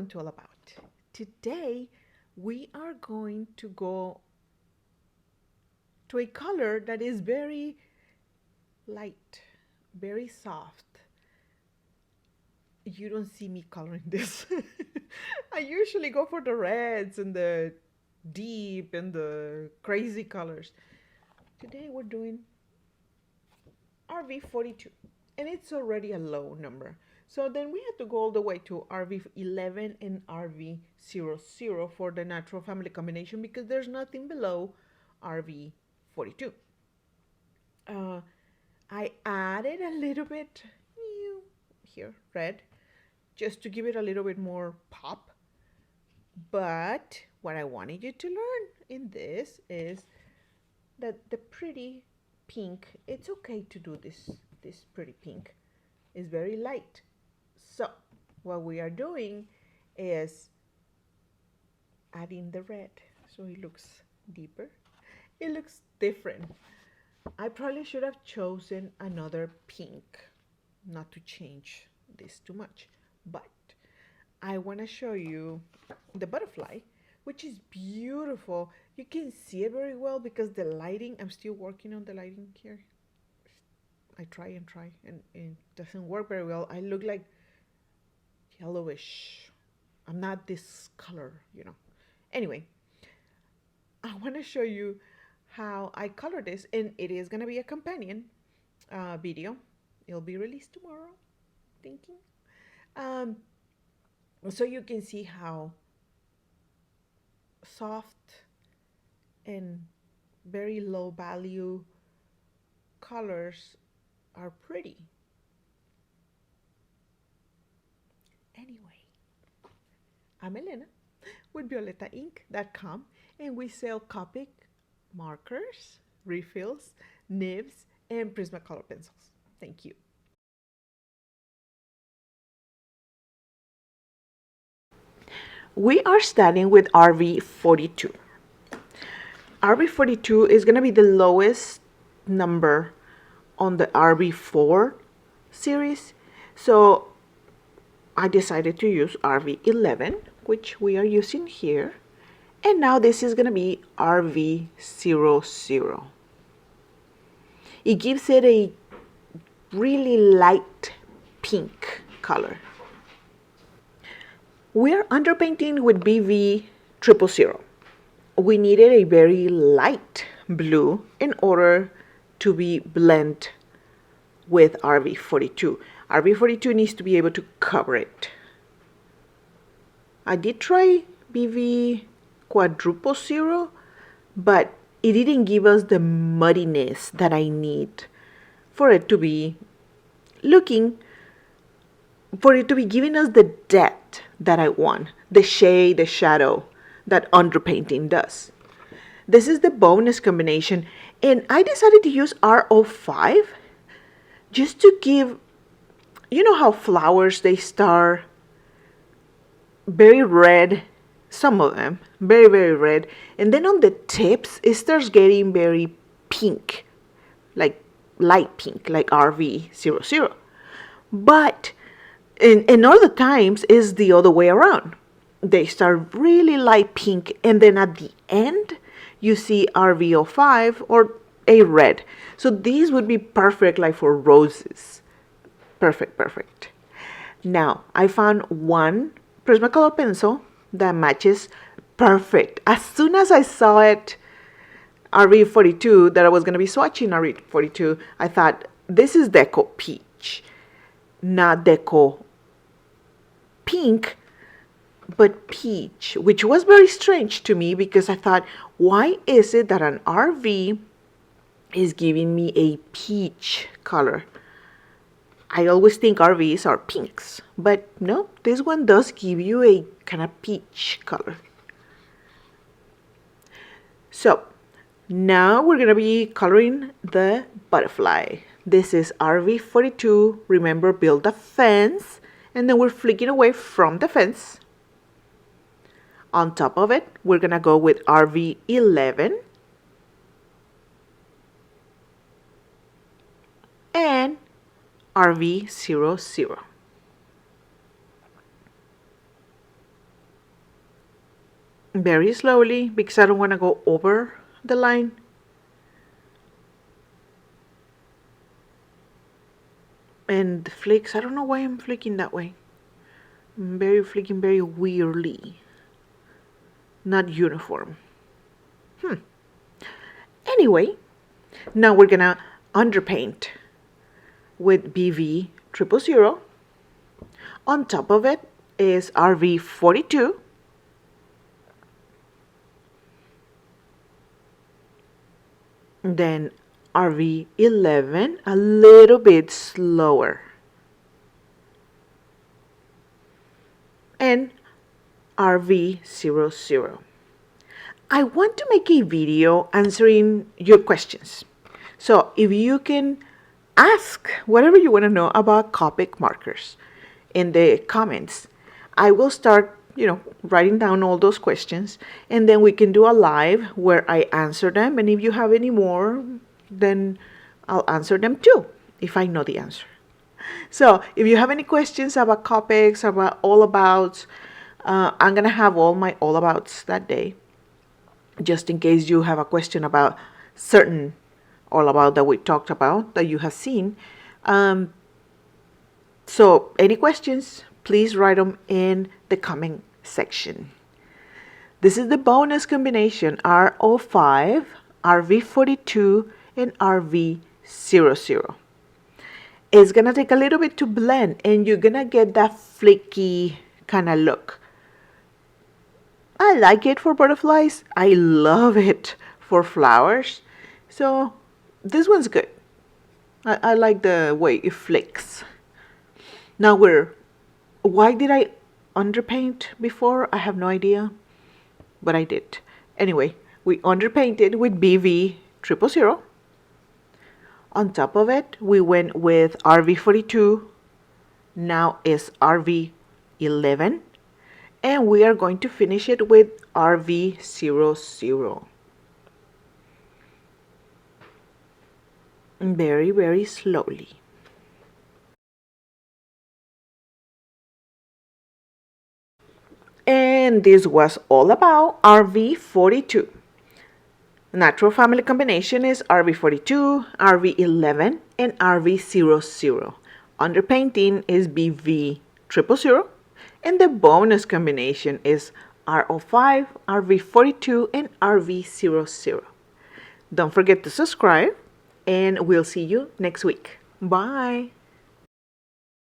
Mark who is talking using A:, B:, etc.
A: RV42 all about? Today we are going to go to a color that is very light, very soft. You don't see me coloring this. I usually go for the reds and the deep and the crazy colors. Today we're doing RV42, and it's already a low number. So then we have to go all the way to RV11 and RV00 for the natural family combination because there's nothing below RV42. I added a little bit here, red, just to give it a little bit more pop. But what I wanted you to learn in this is that the pretty pink, it's okay to do this pretty pink. It's very light. So what we are doing is adding the red so it looks deeper. It looks different. I probably should have chosen another pink, not to change this too much, but I want to show you the butterfly, which is beautiful. You can see it very well because the lighting, I'm still working on the lighting here. I try and it doesn't work very well. I look like yellowish. I'm not this color, you know. Anyway, I want to show you how I color this, and it is going to be a companion video. It'll be released tomorrow, thinking. So you can see how soft and very low value colors are pretty. Anyway, I'm Elena with VioletaInk.com, and we sell Copic markers, refills, nibs, and Prismacolor pencils. Thank you. We are starting with RV42. RV42 is going to be the lowest number on the RV4 series. So I decided to use RV11, which we are using here. And now this is going to be RV00. It gives it a really light pink color. We're underpainting with BV000. We needed a very light blue in order to be blend with RV42. RV42 needs to be able to cover it. I did try BV000, but it didn't give us the muddiness that I need for it to be looking, for it to be giving us the depth that I want, the shade, the shadow that underpainting does. This is the bonus combination, and I decided to use R05 just to give, you know how flowers, they start very red, some of them very, very red, and then on the tips it starts getting very pink, like light pink, like RV00. But in other times is the other way around. They start really light pink, and then at the end you see RV05 or a red. So these would be perfect like for roses. Perfect. Now I found one Prismacolor pencil that matches perfect. As soon as I saw it, RV42, that I was going to be swatching RV42, I thought this is Deco Peach, not Deco Pink, but peach, which was very strange to me because I thought, why is it that an RV is giving me a peach color? I always think RVs are pinks, but no, this one does give you a kind of peach color. So now we're going to be coloring the butterfly. This is RV42. Remember, build a fence, and then we're flicking away from the fence. On top of it, we're going to go with RV11 and RV00. very slowly because I don't want to go over the line. And the flicks, I don't know why I'm flicking that way. I'm flicking very weirdly. Not uniform. Anyway, now we're gonna underpaint with BV000. On top of it is RV42. Then RV11, a little bit slower. And RV00. I want to make a video answering your questions. So if you can ask whatever you want to know about Copic markers in the comments, I will start, writing down all those questions, and then we can do a live where I answer them. And if you have any more, then I'll answer them too, if I know the answer. So if you have any questions about Copics, about all abouts, I'm going to have all my all abouts that day, just in case you have a question about certain all about that we talked about that you have seen. So any questions, please write them in the comment section. This is the bonus combination R05, RV42, and RV00. It's gonna take a little bit to blend, and you're gonna get that flaky kind of look. I like it for butterflies. I love it for flowers. So this one's good. I like the way it flicks. Now why did I underpaint before? I have no idea, but I did. Anyway, we underpainted with BV000. On top of it, we went with RV42. Now is RV11. And we are going to finish it with RV00. Very, very slowly. And this was all about RV42. Natural family combination is RV42, RV11, and RV00. Underpainting is BV000. And the bonus combination is R05, RV42, and RV00. Don't forget to subscribe, and we'll see you next week. Bye!